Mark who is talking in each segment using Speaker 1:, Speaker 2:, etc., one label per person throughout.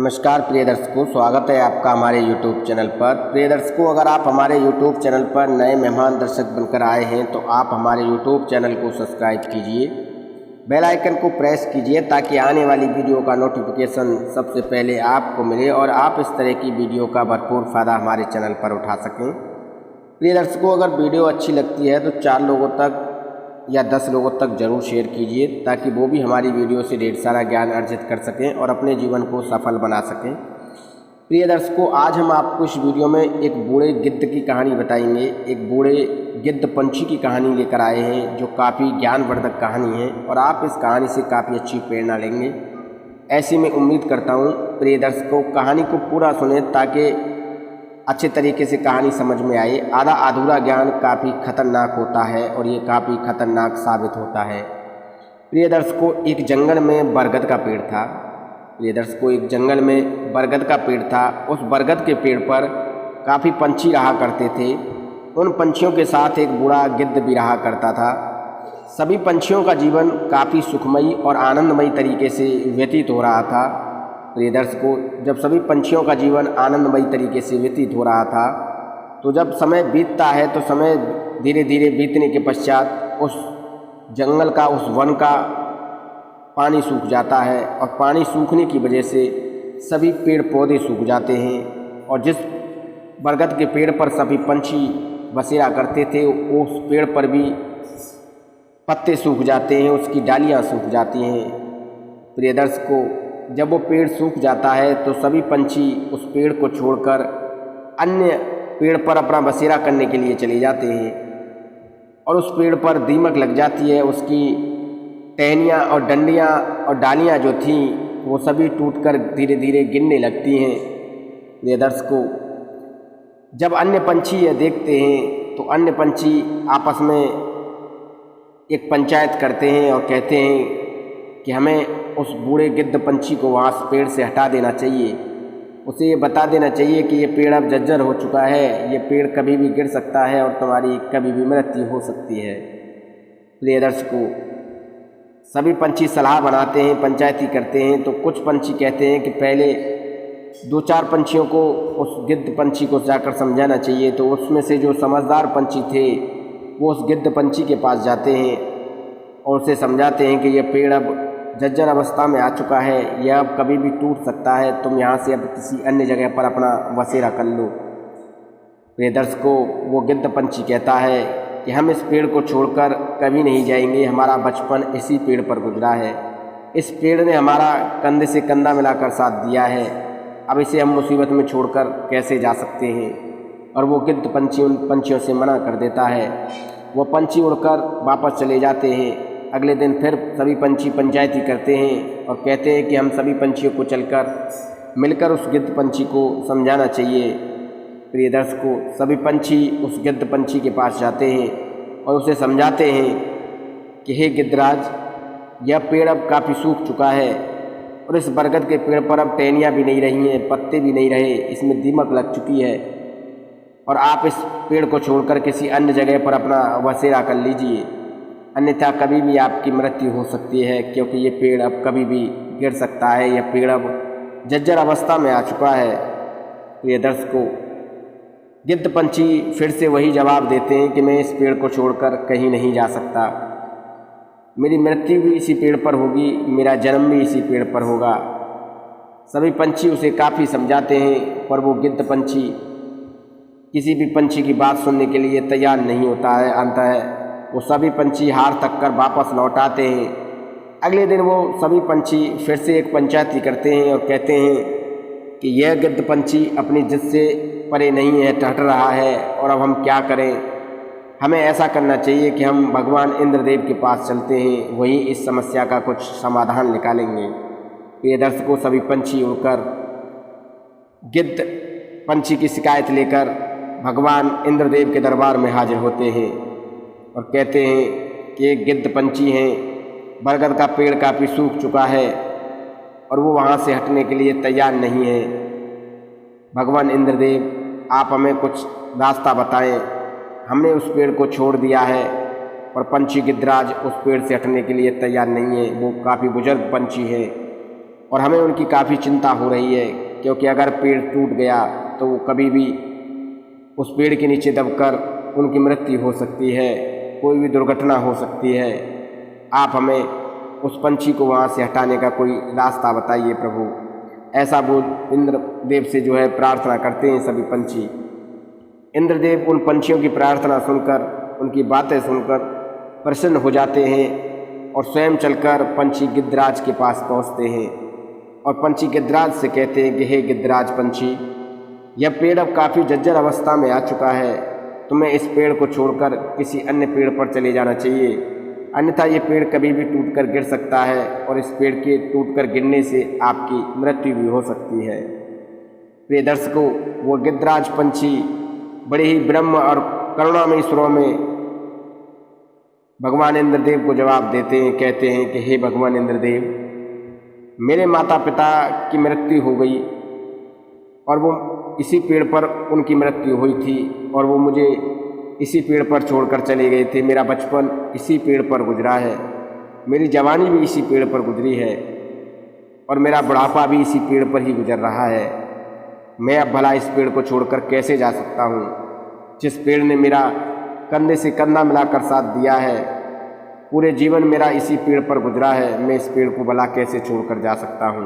Speaker 1: नमस्कार प्रिय दर्शकों, स्वागत है आपका हमारे YouTube चैनल पर। प्रिय दर्शकों, अगर आप हमारे YouTube चैनल पर नए मेहमान दर्शक बनकर आए हैं तो आप हमारे YouTube चैनल को सब्सक्राइब कीजिए, बेल आइकन को प्रेस कीजिए ताकि आने वाली वीडियो का नोटिफिकेशन सबसे पहले आपको मिले और आप इस तरह की वीडियो का भरपूर फ़ायदा हमारे चैनल पर उठा सकें। प्रिय दर्शकों, अगर वीडियो अच्छी लगती है तो 4 लोगों तक या 10 लोगों तक ज़रूर शेयर कीजिए ताकि वो भी हमारी वीडियो से ढेर सारा ज्ञान अर्जित कर सकें और अपने जीवन को सफल बना सकें। प्रिय दर्शकों, आज हम आपको इस वीडियो में एक बूढ़े गिद्ध की कहानी बताएंगे। एक बूढ़े गिद्ध पंछी की कहानी लेकर आए हैं जो काफ़ी ज्ञानवर्धक कहानी है और आप इस कहानी से काफ़ी अच्छी प्रेरणा लेंगे, ऐसी मैं उम्मीद करता हूँ। प्रिय दर्शकों, कहानी को पूरा सुने ताकि अच्छे तरीके से कहानी समझ में आए। आधा अधूरा ज्ञान काफ़ी खतरनाक होता है और ये काफ़ी खतरनाक साबित होता है। प्रिय दर्शकों, एक जंगल में बरगद का पेड़ था। प्रिय दर्शकों, एक जंगल में बरगद का पेड़ था। उस बरगद के पेड़ पर काफ़ी पंछी रहा करते थे। उन पंछियों के साथ एक बूढ़ा गिद्ध भी रहा करता था। सभी पंछियों का जीवन काफ़ी सुखमयी और आनंदमयी तरीके से व्यतीत हो रहा था। प्रिय दर्शकों, जब सभी पंछियों का जीवन आनंदमयी तरीके से व्यतीत हो रहा था तो जब समय बीतता है तो समय धीरे धीरे बीतने के पश्चात उस जंगल का, उस वन का पानी सूख जाता है और पानी सूखने की वजह से सभी पेड़ पौधे सूख जाते हैं और जिस बरगद के पेड़ पर सभी पंछी बसेरा करते थे उस पेड़ पर भी पत्ते सूख जाते हैं, उसकी डालियाँ सूख जाती हैं। प्रिय दर्शकों, जब वो पेड़ सूख जाता है तो सभी पंछी उस पेड़ को छोड़कर अन्य पेड़ पर अपना बसेरा करने के लिए चले जाते हैं और उस पेड़ पर दीमक लग जाती है। उसकी टहनियाँ और डंडियाँ और डालियाँ जो थीं वो सभी टूटकर धीरे धीरे गिरने लगती हैं। ये दर्शकों, जब अन्य पंछी ये देखते हैं तो अन्य पंछी आपस में एक पंचायत करते हैं और कहते हैं कि हमें उस बूढ़े गिद्ध पंछी को वहाँ से पेड़ से हटा देना चाहिए। उसे ये बता देना चाहिए कि ये पेड़ अब जर्जर हो चुका है, ये पेड़ कभी भी गिर सकता है और तुम्हारी कभी भी मृत्यु हो सकती है। प्रिय दर्शकों, सभी पंछी सलाह बनाते हैं, पंचायती करते हैं। तो कुछ पंछी कहते हैं कि पहले 2-4 पंछियों को उस गिद्ध पंछी को जाकर समझाना चाहिए। तो उसमें से जो समझदार पंछी थे वो उस गिद्ध पंछी के पास जाते हैं और उसे समझाते हैं कि यह पेड़ अब जर्जर अवस्था में आ चुका है, यह अब कभी भी टूट सकता है, तुम यहाँ से अब किसी अन्य जगह पर अपना बसेरा कर लो। प्रिय दर्शकों, वो गिद्ध पंछी कहता है कि हम इस पेड़ को छोड़कर कभी नहीं जाएंगे, हमारा बचपन इसी पेड़ पर गुजरा है, इस पेड़ ने हमारा कंधे से कंधा मिलाकर साथ दिया है, अब इसे हम मुसीबत में छोड़कर कैसे जा सकते हैं। और वो गिद्ध पंछी उन पंछियों से मना कर देता है। वो पंछी उड़कर वापस चले जाते हैं। अगले दिन फिर सभी पंछी पंचायती करते हैं और कहते हैं कि हम सभी पंछियों को मिलकर उस गिद्ध पंछी को समझाना चाहिए। प्रिय दर्शकों, सभी पंछी उस गिद्ध पंछी के पास जाते हैं और उसे समझाते हैं कि हे गिद्धराज, यह पेड़ अब काफ़ी सूख चुका है और इस बरगद के पेड़ पर अब टहनियाँ भी नहीं रही हैं, पत्ते भी नहीं रहे, इसमें दीमक लग चुकी है और आप इस पेड़ को छोड़कर किसी अन्य जगह पर अपना बसेरा कर लीजिए, अन्यथा कभी भी आपकी मृत्यु हो सकती है, क्योंकि ये पेड़ अब कभी भी गिर सकता है, यह पेड़ अब जर्जर अवस्था में आ चुका है। प्रिय दर्शकों, गिद्ध पंछी फिर से वही जवाब देते हैं कि मैं इस पेड़ को छोड़कर कहीं नहीं जा सकता, मेरी मृत्यु भी इसी पेड़ पर होगी, मेरा जन्म भी इसी पेड़ पर होगा। सभी पंछी उसे काफ़ी समझाते हैं पर वो गिद्ध पंछी किसी भी पंछी की बात सुनने के लिए तैयार नहीं होता है। अंततः वो सभी पंछी हार थक कर वापस लौट आते हैं। अगले दिन वो सभी पंछी फिर से एक पंचायती करते हैं और कहते हैं कि यह गिद्ध पंछी अपनी जिद से परे नहीं है, टहट रहा है और अब हम क्या करें। हमें ऐसा करना चाहिए कि हम भगवान इंद्रदेव के पास चलते हैं, वही इस समस्या का कुछ समाधान निकालेंगे। प्रिय दर्शकों, सभी पंछी उड़कर गिद्ध पंछी की शिकायत लेकर भगवान इंद्रदेव के दरबार में हाजिर होते हैं और कहते हैं कि एक गिद्ध पंछी हैं, बरगद का पेड़ काफ़ी सूख चुका है और वो वहाँ से हटने के लिए तैयार नहीं है। भगवान इंद्रदेव, आप हमें कुछ रास्ता बताएं, हमने उस पेड़ को छोड़ दिया है और पंछी गिद्धराज उस पेड़ से हटने के लिए तैयार नहीं है, वो काफ़ी बुजुर्ग पंछी है। और हमें उनकी काफ़ी चिंता हो रही है, क्योंकि अगर पेड़ टूट गया तो वो कभी भी उस पेड़ के नीचे दबकर उनकी मृत्यु हो सकती है, कोई भी दुर्घटना हो सकती है। आप हमें उस पंछी को वहाँ से हटाने का कोई रास्ता बताइए प्रभु। ऐसा बोल इंद्रदेव से जो है प्रार्थना करते हैं सभी पंछी। इंद्रदेव उन पंछियों की प्रार्थना सुनकर, उनकी बातें सुनकर प्रसन्न हो जाते हैं और स्वयं चलकर पंछी गिद्धराज के पास पहुंचते हैं और पंछी गिद्धराज से कहते हैं कि हे गिद्धराज पंछी, यह पेड़ अब काफ़ी जर्जर अवस्था में आ चुका है, तुम्हें इस पेड़ को छोड़कर किसी अन्य पेड़ पर चले जाना चाहिए, अन्यथा ये पेड़ कभी भी टूटकर गिर सकता है और इस पेड़ के टूटकर गिरने से आपकी मृत्यु भी हो सकती है। प्रिय दर्शकों, वो गिद्धराज पंछी बड़े ही ब्रह्म और करुणामयी स्वरों में भगवान इंद्रदेव को जवाब देते हैं, कहते हैं कि हे भगवान इंद्रदेव, मेरे माता पिता की मृत्यु हो गई और वो इसी पेड़ पर उनकी मृत्यु हुई थी और वो मुझे इसी पेड़ पर छोड़कर चले गए थे। मेरा बचपन इसी पेड़ पर गुजरा है, मेरी जवानी भी इसी पेड़ पर गुजरी है और मेरा बुढ़ापा भी इसी पेड़ पर ही गुजर रहा है। मैं अब भला इस पेड़ को छोड़कर कैसे जा सकता हूँ, जिस पेड़ ने मेरा कंधे से कंधा मिलाकर साथ दिया है, पूरे जीवन मेरा इसी पेड़ पर गुजरा है, मैं इस पेड़ को भला कैसे छोड़कर जा सकता हूँ।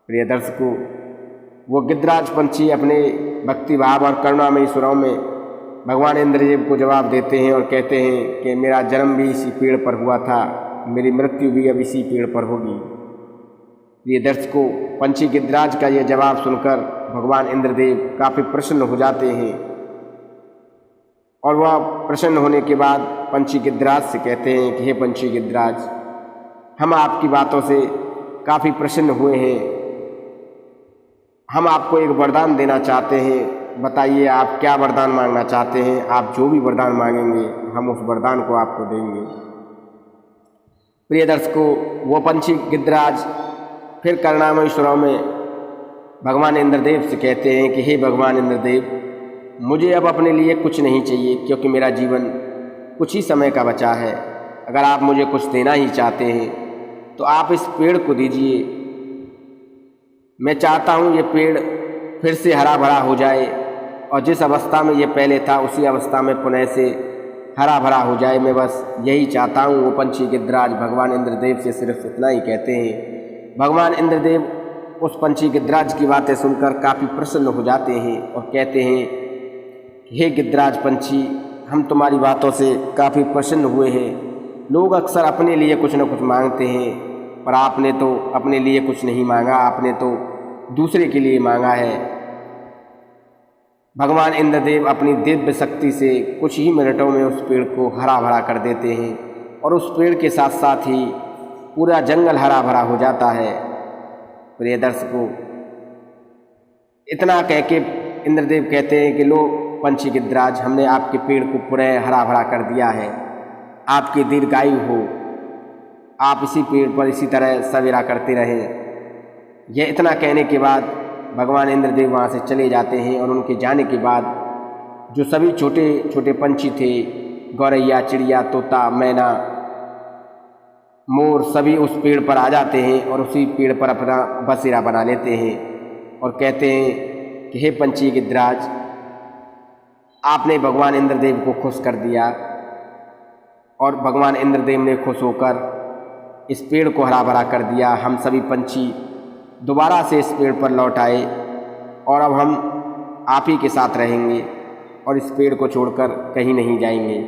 Speaker 1: प्रिय दर्शकों, वो गिद्धराज पंछी अपने भक्ति भाव और करुणामयी स्वरों में भगवान इंद्रदेव को जवाब देते हैं और कहते हैं कि मेरा जन्म भी इसी पेड़ पर हुआ था, मेरी मृत्यु भी अब इसी पेड़ पर होगी। प्रिय दर्शकों, पंछी गिद्धराज का यह जवाब सुनकर भगवान इंद्रदेव काफ़ी प्रसन्न हो जाते हैं और वह प्रसन्न होने के बाद पंछी गिद्धराज से कहते हैं कि हे पंछी गिद्धराज, हम आपकी बातों से काफ़ी प्रसन्न हुए हैं, हम आपको एक वरदान देना चाहते हैं, बताइए आप क्या वरदान मांगना चाहते हैं। आप जो भी वरदान मांगेंगे हम उस वरदान को आपको देंगे। प्रिय दर्शकों, वो पंछी गिद्धराज फिर करुणामयी स्वरों में भगवान इंद्रदेव से कहते हैं कि हे भगवान इंद्रदेव, मुझे अब अपने लिए कुछ नहीं चाहिए, क्योंकि मेरा जीवन कुछ ही समय का बचा है। अगर आप मुझे कुछ देना ही चाहते हैं तो आप इस पेड़ को दीजिए। मैं चाहता हूँ ये पेड़ फिर से हरा भरा हो जाए और जिस अवस्था में ये पहले था उसी अवस्था में पुनः से हरा भरा हो जाए, मैं बस यही चाहता हूँ। वो पंछी गिद्धराज भगवान इंद्रदेव से सिर्फ इतना ही कहते हैं। भगवान इंद्रदेव उस पंछी गिद्धराज की बातें सुनकर काफ़ी प्रसन्न हो जाते हैं और कहते हैं, हे गिद्धराज पंछी, हम तुम्हारी बातों से काफ़ी प्रसन्न हुए हैं। लोग अक्सर अपने लिए कुछ न कुछ मांगते हैं, पर आपने तो अपने लिए कुछ नहीं मांगा, आपने तो दूसरे के लिए मांगा है। भगवान इंद्रदेव अपनी दिव्य शक्ति से कुछ ही मिनटों में उस पेड़ को हरा भरा कर देते हैं और उस पेड़ के साथ साथ ही पूरा जंगल हरा भरा हो जाता है। प्रिय दर्शकों, इतना कह के इंद्रदेव कहते हैं कि लो पंछी गिद्धराज, हमने आपके पेड़ को पूरे हरा भरा कर दिया है, आपकी दीर्घायु हो, आप इसी पेड़ पर इसी तरह सवेरा करते रहें। यह इतना कहने के बाद भगवान इंद्रदेव वहाँ से चले जाते हैं और उनके जाने के बाद जो सभी छोटे छोटे पंछी थे, गौरैया, चिड़िया, तोता, मैना, मोर, सभी उस पेड़ पर आ जाते हैं और उसी पेड़ पर अपना बसेरा बना लेते हैं और कहते हैं कि हे पंछी गिद्धराज, आपने भगवान इंद्रदेव को खुश कर दिया और भगवान इंद्रदेव ने खुश होकर इस पेड़ को हरा भरा कर दिया। हम सभी पंछी दोबारा से इस पेड़ पर लौट आए और अब हम आप ही के साथ रहेंगे और इस पेड़ को छोड़कर कहीं नहीं जाएंगे।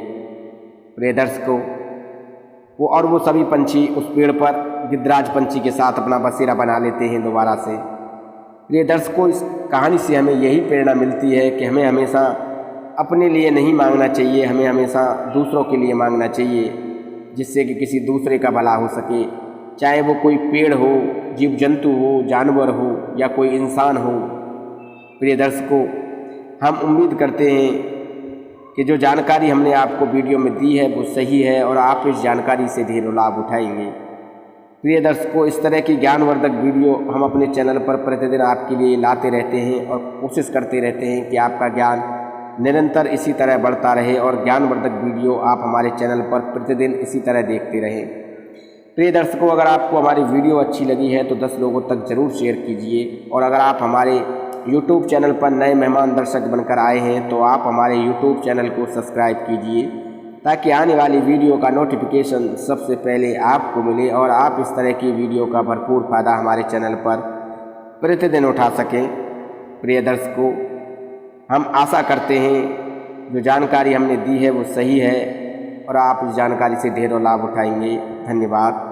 Speaker 1: प्रिय दर्शकों, वो सभी पंछी उस पेड़ पर गिद्धराज पंछी के साथ अपना बसेरा बना लेते हैं दोबारा से। प्रिय दर्शकों, इस कहानी से हमें यही प्रेरणा मिलती है कि हमें हमेशा अपने लिए नहीं मांगना चाहिए, हमें हमेशा दूसरों के लिए मांगना चाहिए, जिससे कि किसी दूसरे का भला हो सके, चाहे वो कोई पेड़ हो, जीव जंतु हो, जानवर हो या कोई इंसान हो। प्रिय दर्शकों, हम उम्मीद करते हैं कि जो जानकारी हमने आपको वीडियो में दी है वो सही है और आप इस जानकारी से ढेरों लाभ उठाएंगे। प्रिय दर्शकों, इस तरह की ज्ञानवर्धक वीडियो हम अपने चैनल पर प्रतिदिन आपके लिए लाते रहते हैं और कोशिश करते रहते हैं कि आपका ज्ञान निरंतर इसी तरह बढ़ता रहे और ज्ञानवर्धक वीडियो आप हमारे चैनल पर प्रतिदिन इसी तरह देखते रहें। प्रिय दर्शकों, अगर आपको हमारी वीडियो अच्छी लगी है तो 10 लोगों तक ज़रूर शेयर कीजिए। और अगर आप हमारे YouTube चैनल पर नए मेहमान दर्शक बनकर आए हैं तो आप हमारे YouTube चैनल को सब्सक्राइब कीजिए ताकि आने वाली वीडियो का नोटिफिकेशन सबसे पहले आपको मिले और आप इस तरह की वीडियो का भरपूर फ़ायदा हमारे चैनल पर प्रतिदिन उठा सकें। प्रिय दर्शकों, हम आशा करते हैं जो जानकारी हमने दी है वो सही है और आप इस जानकारी से ढेरों लाभ उठाएंगे। धन्यवाद।